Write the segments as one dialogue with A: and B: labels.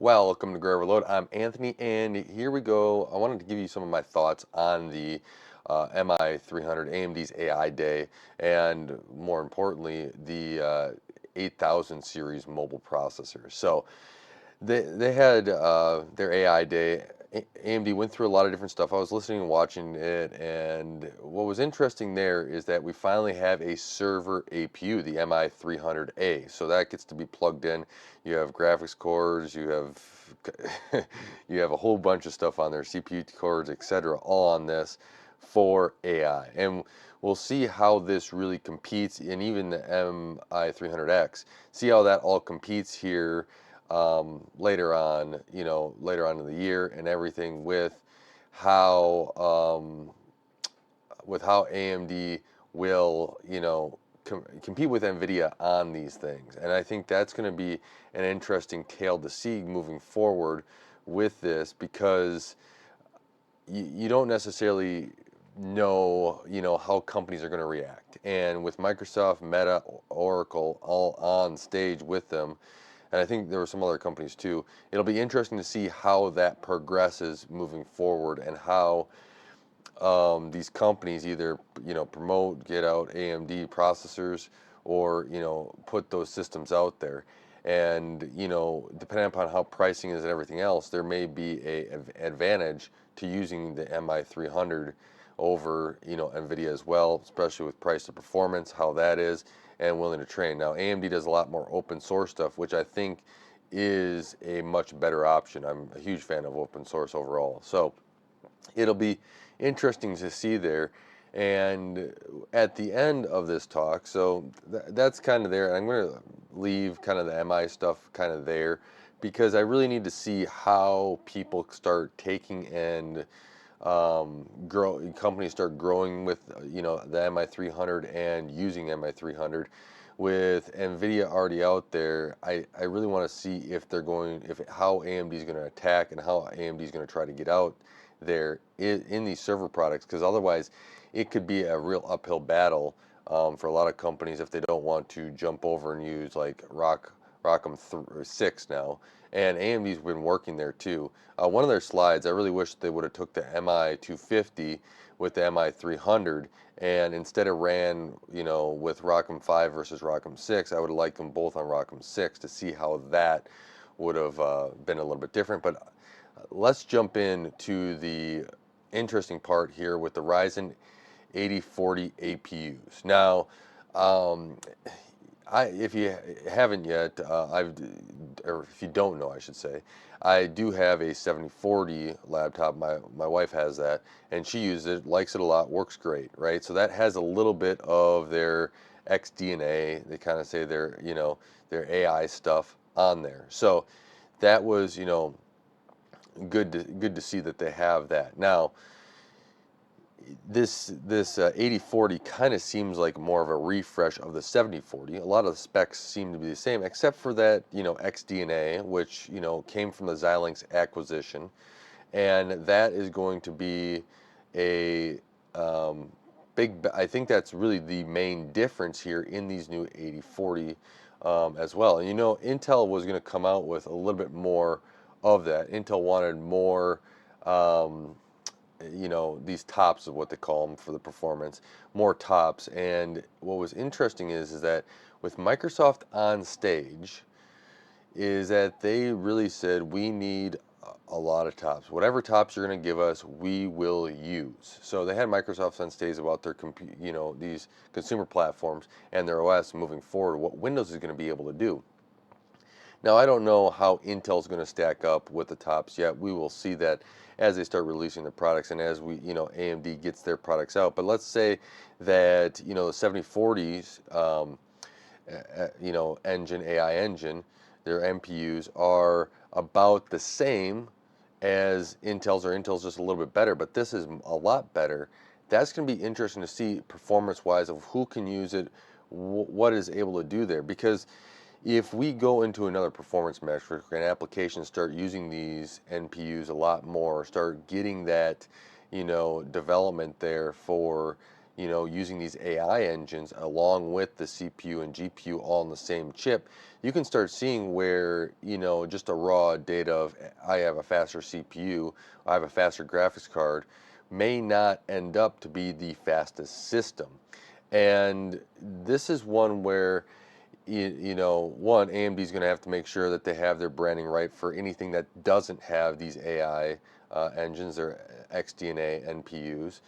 A: Welcome to Gray Overload. I'm Anthony, and here we go. I wanted to give you some of my thoughts on the MI300 AMD's AI Day, and more importantly, the 8000 series mobile processor. So they had their AI Day. AMD went through a lot of different stuff. I was listening and watching it, and what was interesting there is that we finally have a server APU, the MI300A. So that gets to be plugged in. You have graphics cores, you have you have a whole bunch of stuff on there, CPU cores, etc., all on this for AI. And we'll see how this really competes, and even the MI300X. See how that all competes here later on, later on in the year and everything how how AMD will, compete with Nvidia on these things. And I think that's going to be an interesting tale to see moving forward with this because you don't necessarily know, how companies are going to react. And with Microsoft, Meta, Oracle all on stage with them, and I think there were some other companies too. It'll be interesting to see how that progresses moving forward and how these companies either promote, get out AMD processors, or put those systems out there. And depending upon how pricing is and everything else, there may be a advantage to using the MI300 over Nvidia as well, especially with price to performance, how that is, and willing to train. Now AMD does a lot more open source stuff, which I think is a much better option. I'm a huge fan of open source overall, so it'll be interesting to see there. And at the end of this talk, so that's kind of there. And I'm going to leave kind of the MI stuff kind of there because I really need to see how people start taking and grow, companies start growing with the MI300 and using MI300 with Nvidia already out there. I really want to see if they're going, if how AMD is going to attack and how AMD is going to try to get out there in these server products, because otherwise it could be a real uphill battle for a lot of companies if they don't want to jump over and use like ROCm 6 now. And AMD's been working there too. One of their slides, I really wish they would have took the MI250 with the MI300 and instead of ran, with ROCm 5 versus ROCm 6, I would have liked them both on ROCm 6 to see how that would have been a little bit different. But let's jump into the interesting part here with the Ryzen 8040 APUs. Now, um, if you haven't yet, or if you don't know, I should say, I do have a 7040 laptop. My wife has that, and she uses it, likes it a lot, works great, right? So that has a little bit of their XDNA. They kind of say their AI stuff on there. So that was, good to see that they have that. Now, this 8040 kind of seems like more of a refresh of the 7040. A lot of the specs seem to be the same, except for that XDNA, which came from the Xilinx acquisition, and that is going to be a big. I think that's really the main difference here in these new 8040 as well. And Intel was going to come out with a little bit more of that. Intel wanted more. These tops of what they call them for the performance, more tops. And what was interesting is that with Microsoft on stage, is that they really said we need a lot of tops. Whatever tops you're going to give us, we will use. So they had Microsoft on stage about their these consumer platforms and their OS moving forward, what Windows is going to be able to do. Now, I don't know how Intel's going to stack up with the tops yet. We will see that as they start releasing their products and as AMD gets their products out. But let's say that, the 7040s, engine, AI engine, their MPUs are about the same as Intel's, or Intel's just a little bit better, but this is a lot better. That's going to be interesting to see performance-wise of who can use it, what is able to do there, because if we go into another performance metric and applications start using these NPUs a lot more, start getting that, development there for, using these AI engines along with the CPU and GPU all in the same chip, you can start seeing where, just a raw data of I have a faster CPU, I have a faster graphics card, may not end up to be the fastest system. And this is one where, one, AMD is going to have to make sure that they have their branding right for anything that doesn't have these AI engines or XDNA NPUs,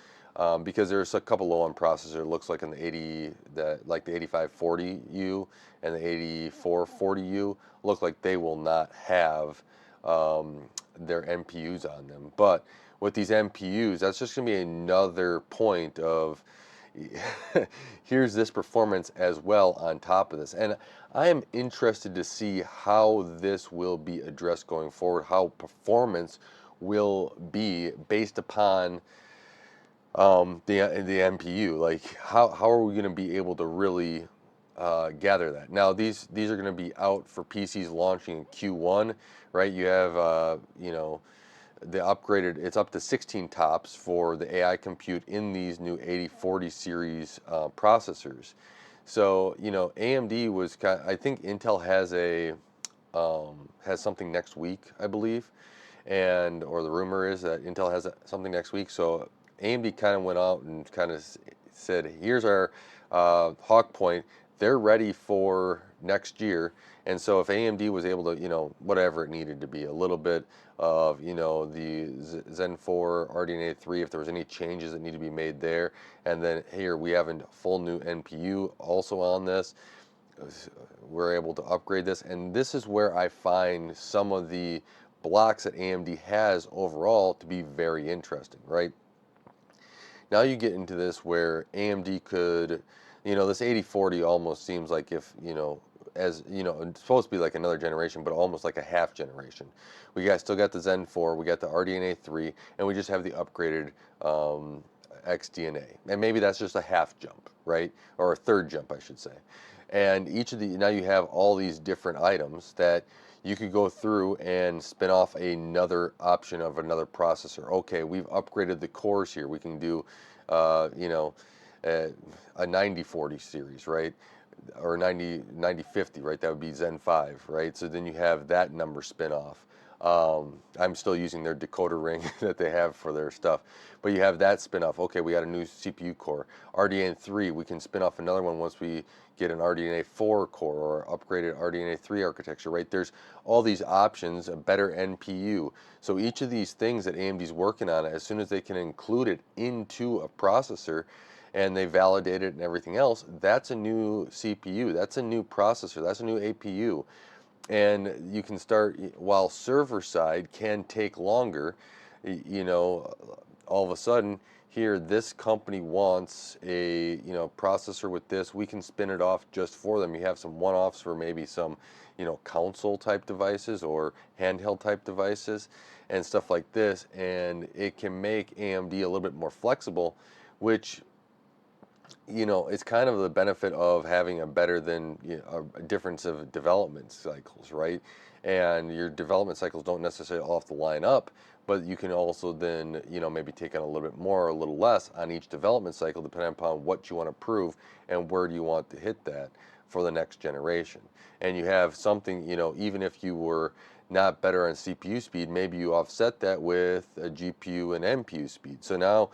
A: because there's a couple low-end processors. It looks like in the 8540U and the 8440U look like they will not have their NPUs on them. But with these NPUs, that's just going to be another point of here's this performance as well on top of this. And I am interested to see how this will be addressed going forward, how performance will be based upon the NPU. Like how are we going to be able to really gather that? Now these are going to be out for PCs launching in Q1, right? You have the upgraded, it's up to 16 tops for the AI compute in these new 8040 series processors. So, AMD was I think Intel has something next week, I believe, or the rumor is that Intel has something next week. So AMD kind of went out and kind of said, here's our Hawk Point. They're ready for next year. And so if AMD was able to, whatever it needed to be, a little bit of, the Zen 4, RDNA 3, if there was any changes that need to be made there, and then here we have a full new NPU also on this, we're able to upgrade this. And this is where I find some of the blocks that AMD has overall to be very interesting, right? Now you get into this where AMD could, this 8040 almost seems like if, it's supposed to be like another generation, but almost like a half generation. Still got the Zen 4, we got the RDNA 3, and we just have the upgraded XDNA. And maybe that's just a half jump, right? Or a third jump, I should say. And now you have all these different items that you could go through and spin off another option of another processor. Okay, we've upgraded the cores here. We can do, a 9040 series, right? Or 9050, right? That would be Zen 5, right? So then you have that number spin off. I'm still using their decoder ring that they have for their stuff, but you have that spin off. Okay, we got a new CPU core, RDNA 3. We can spin off another one once we get an RDNA 4 core or upgraded RDNA 3 architecture, right? There's all these options, a better NPU. So each of these things that AMD's working on, as soon as they can include it into a processor and they validate it and everything else, that's a new CPU, that's a new processor, that's a new APU. And you can start, while server side can take longer, all of a sudden here this company wants a processor with this, we can spin it off just for them. You have some one-offs for maybe some console type devices or handheld type devices and stuff like this, and it can make AMD a little bit more flexible, which it's kind of the benefit of having a better than a difference of development cycles, right? And your development cycles don't necessarily all have to line up, but you can also then maybe take on a little bit more or a little less on each development cycle depending upon what you want to prove and where do you want to hit that for the next generation. And you have something, even if you were not better on CPU speed, maybe you offset that with a GPU and NPU speed. So now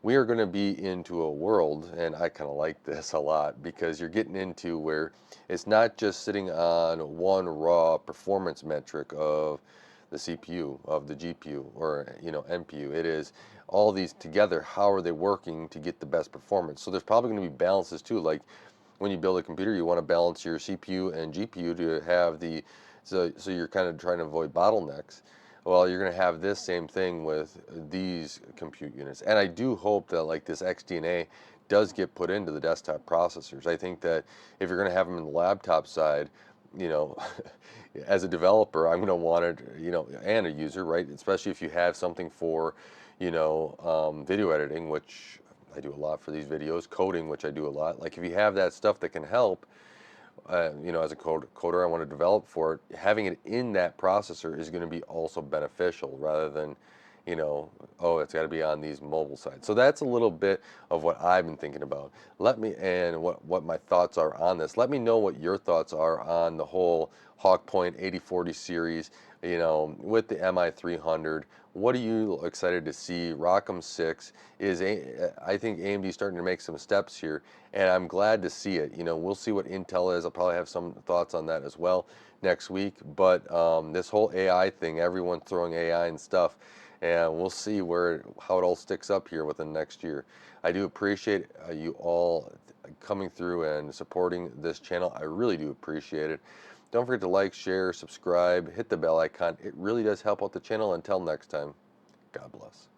A: we are going to be into a world, and I kind of like this a lot, because you're getting into where it's not just sitting on one raw performance metric of the CPU, of the GPU, or NPU. It is all these together. How are they working to get the best performance? So there's probably going to be balances too. Like when you build a computer, you want to balance your CPU and GPU to have so you're kind of trying to avoid bottlenecks. Well, you're going to have this same thing with these compute units. And I do hope that like this XDNA does get put into the desktop processors. I think that if you're going to have them in the laptop side, you know, as a developer, I'm going to want it, and a user, right? Especially if you have something for, video editing, which I do a lot for these videos, coding, which I do a lot. Like if you have that stuff that can help, as a coder, I want to develop for it. Having it in that processor is going to be also beneficial rather than you know, oh, it's got to be on these mobile sites. So that's a little bit of what I've been thinking about. Let me, and what my thoughts are on this. Let me know what your thoughts are on the whole Hawk Point 8040 series, you know, with the MI300. What are you excited to see? Rock'em 6 I think AMD starting to make some steps here, and I'm glad to see it. You know, we'll see what Intel is. I'll probably have some thoughts on that as well next week. But this whole AI thing, everyone's throwing AI and stuff, and we'll see how it all sticks up here within next year. I do appreciate you all coming through and supporting this channel. I really do appreciate it. Don't forget to like, share, subscribe, hit the bell icon. It really does help out the channel. Until next time, God bless.